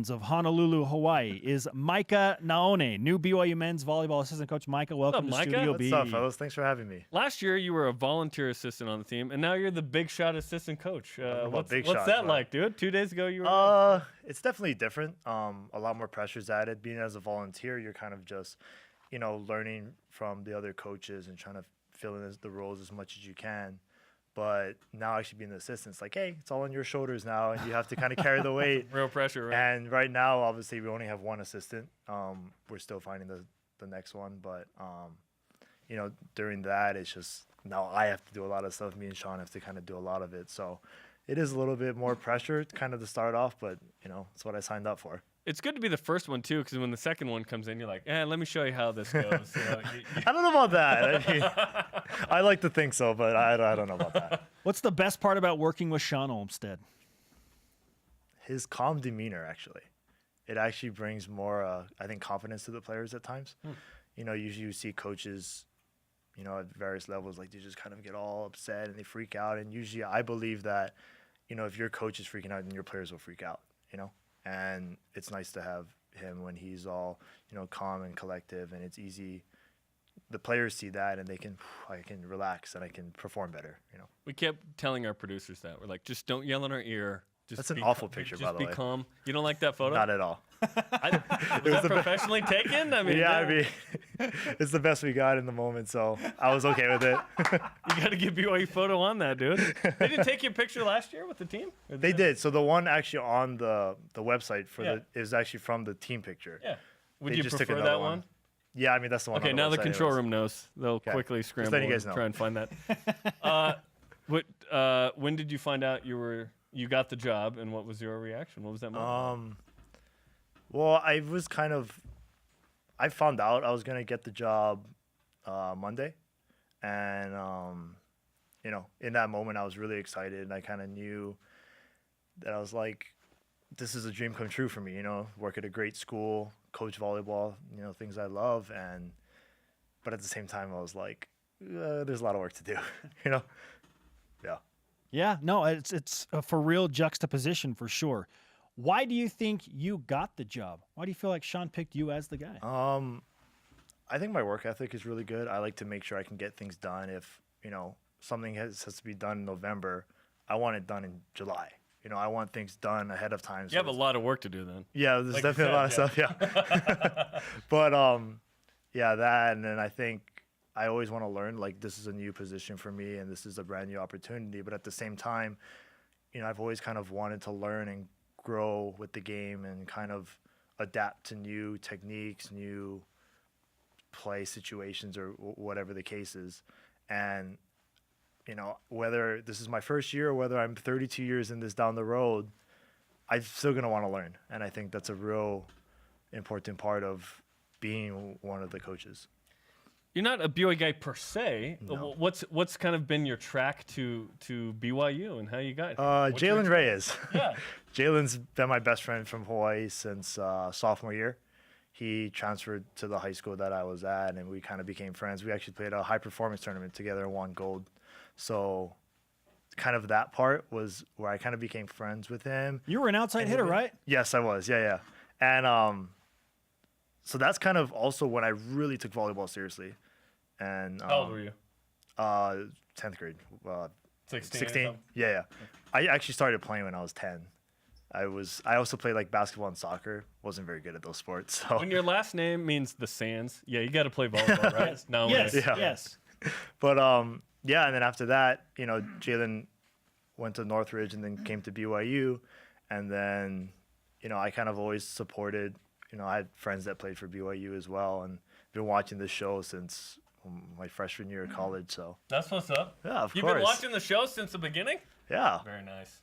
of Honolulu, Hawaii, is Micah Naone, new BYU men's volleyball assistant coach. Micah, welcome to Micah? Studio What's B. up, fellas? Thanks for having me. Last year, you were a volunteer assistant on the team, and now you're the big shot assistant coach. What's big that shot, like, dude? 2 days ago, you were. It's definitely different. A lot more pressure's added. Being as a volunteer, you're kind of just, learning from the other coaches and trying to fill in the roles as much as you can. But now actually being the assistant, it's like, hey, it's all on your shoulders now, and you have to kind of carry the weight. Real pressure, right? And right now, obviously, we only have one assistant. We're still finding the next one, but during that, it's just now I have to do a lot of stuff. Me and Sean have to kind of do a lot of it. So it is a little bit more pressure kind of to start off, but it's what I signed up for. It's good to be the first one too, because when the second one comes in, you're like, let me show you how this goes. I don't know about that. I mean, I like to think so, but I don't know about that. What's the best part about working with Sean Olmstead? His calm demeanor, actually. It actually brings more, I think, confidence to the players at times. Usually you see coaches, at various levels, like they just kind of get all upset and they freak out. And usually I believe that, if your coach is freaking out, then your players will freak out, And it's nice to have him when he's all, calm and collective, and it's easy. The players see that, and I can relax and I can perform better, We kept telling our producers that. We're like, just don't yell in our ear. That's an awful picture, by the way. Just be calm. You don't like that photo? Not at all. Was that professionally taken? I mean, it's the best we got in the moment, so I was okay with it. You got to give BYU photo on that, dude. They didn't take your picture last year with the team? They did. So the one actually on the website is actually from the team picture. Yeah. Would They you just took prefer another that one? Yeah, I mean, that's the one. Okay, on the now the website control anyways. room knows. They'll quickly scramble letting you guys and know. try and find that. When did you find out you got the job, and what was your reaction? What was that moment? Well, I found out I was going to get the job Monday. And, in that moment, I was really excited. And I kind of knew that I was like, this is a dream come true for me, work at a great school, coach volleyball, things I love. But at the same time, I was like, there's a lot of work to do, Yeah. Yeah, no, it's a for real juxtaposition for sure. Why do you think you got the job? Why do you feel like Sean picked you as the guy? I think my work ethic is really good. I like to make sure I can get things done. If, something has to be done in November, I want it done in July. I want things done ahead of time. You have a lot of work to do then. Yeah, there's definitely a lot of stuff, yeah. But, that, and then I think I always want to learn, like, this is a new position for me and this is a brand new opportunity. But at the same time, I've always kind of wanted to learn and grow with the game and kind of adapt to new techniques, new play situations, or whatever the case is. And, whether this is my first year or whether I'm 32 years in this down the road, I'm still going to want to learn. And I think that's a real important part of being one of the coaches. You're not a BYU guy per se. No. What's kind of been your track to BYU and how you got? Jalen Reyes. Yeah. Jalen's been my best friend from Hawaii since sophomore year. He transferred to the high school that I was at, and we kind of became friends. We actually played a high performance tournament together and won gold. So kind of that part was where I kind of became friends with him. You were an outside hitter, right? Yes, I was. Yeah. And so that's kind of also when I really took volleyball seriously. And How old were you? 10th grade. 16. 16. Yeah. I actually started playing when I was 10. I also played like basketball and soccer. Wasn't very good at those sports. So. When your last name means the Sands, you got to play volleyball, right? No. Yes. Yeah. Yes. But and then after that, Jalen went to Northridge and then came to BYU, and then I kind of always supported. I had friends that played for BYU as well, and been watching the show since my freshman year of college. So That's what's up. yeah, of You've course. been watching the show since the beginning? Yeah. Very nice.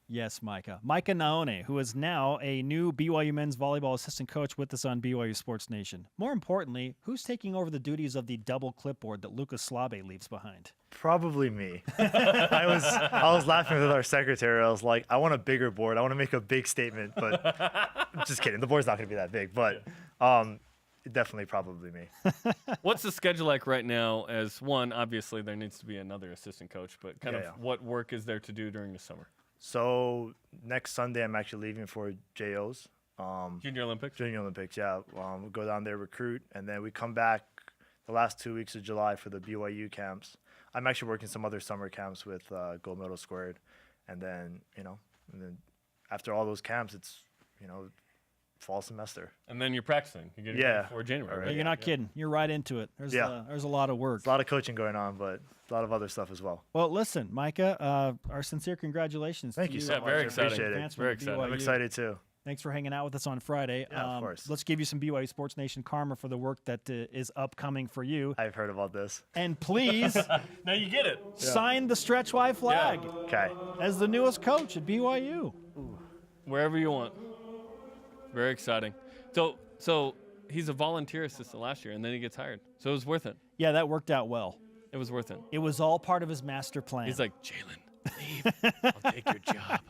Yes, Micah. Micah Naone, who is now a new BYU men's volleyball assistant coach with us on BYU Sports Nation. More importantly, who's taking over the duties of the double clipboard that Lucas Slabe leaves behind? Probably me. I was laughing with our secretary. I was like, I want a bigger board. I want to make a big statement, but just kidding. The board's not going to be that big, but definitely probably me. What's the schedule like right now? As one, obviously there needs to be another assistant coach, but what work is there to do during the summer? So next Sunday, I'm actually leaving for JOs. Junior Olympics. Junior Olympics, yeah. We go down there, recruit, and then we come back the last 2 weeks of July for the BYU camps. I'm actually working some other summer camps with Gold Medal Squared, and then after all those camps, it's fall semester. And then you're practicing. You're getting ready for January. Right. Right? You're not kidding. You're right into it. There's a lot of work. There's a lot of coaching going on, but a lot of other stuff as well. Well, listen, Micah, our sincere congratulations. Thank to you you so Yeah, much. very I exciting. appreciate it. Advancement Very at exciting. I'm BYU. excited too. Thanks for hanging out with us on Friday. Yeah, of course. Let's give you some BYU Sports Nation karma for the work that is upcoming for you. I've heard about this. And please Now you get it. sign the stretch Y flag Okay. as the newest coach at BYU. Wherever you want. Very exciting. So he's a volunteer assistant last year, and then he gets hired. So it was worth it. Yeah, that worked out well. It was worth it. It was all part of his master plan. He's like, Jalen, leave. I'll take your job.